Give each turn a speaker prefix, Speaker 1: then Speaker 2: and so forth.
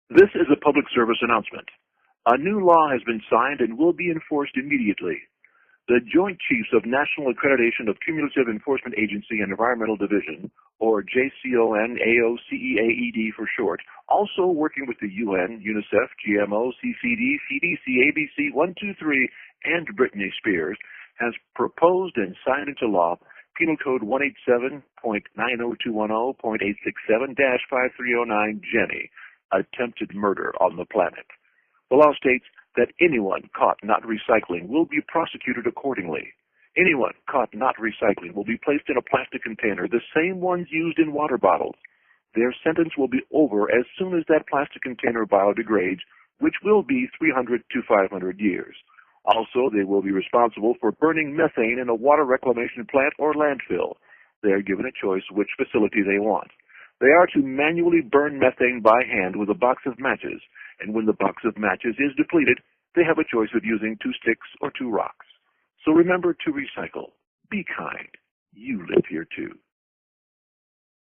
Speaker 1: This is a public service announcement. A new law has been signed and will be enforced immediately. The Joint Chiefs of National Accreditation of Cumulative Enforcement Agency and Environmental Division, or JCONAOCEAED for short, also working with the UN, UNICEF, GMO, CCD, CDC, ABC, 123, and Britney Spears, has proposed and signed into law Penal Code 187.90210.867-5309 Jenny, attempted murder on the planet. The law states that anyone caught not recycling will be prosecuted accordingly. Anyone caught not recycling will be placed in a plastic container, the same ones used in water bottles. Their sentence will be over as soon as that plastic container biodegrades, which will be 300 to 500 years. Also, they will be responsible for burning methane in a water reclamation plant or landfill. They are given a choice which facility they want. They are to manually burn methane by hand with a box of matches, and when the box of matches is depleted, they have a choice of using 2 sticks or 2 rocks. So remember to recycle. Be kind. You live here too.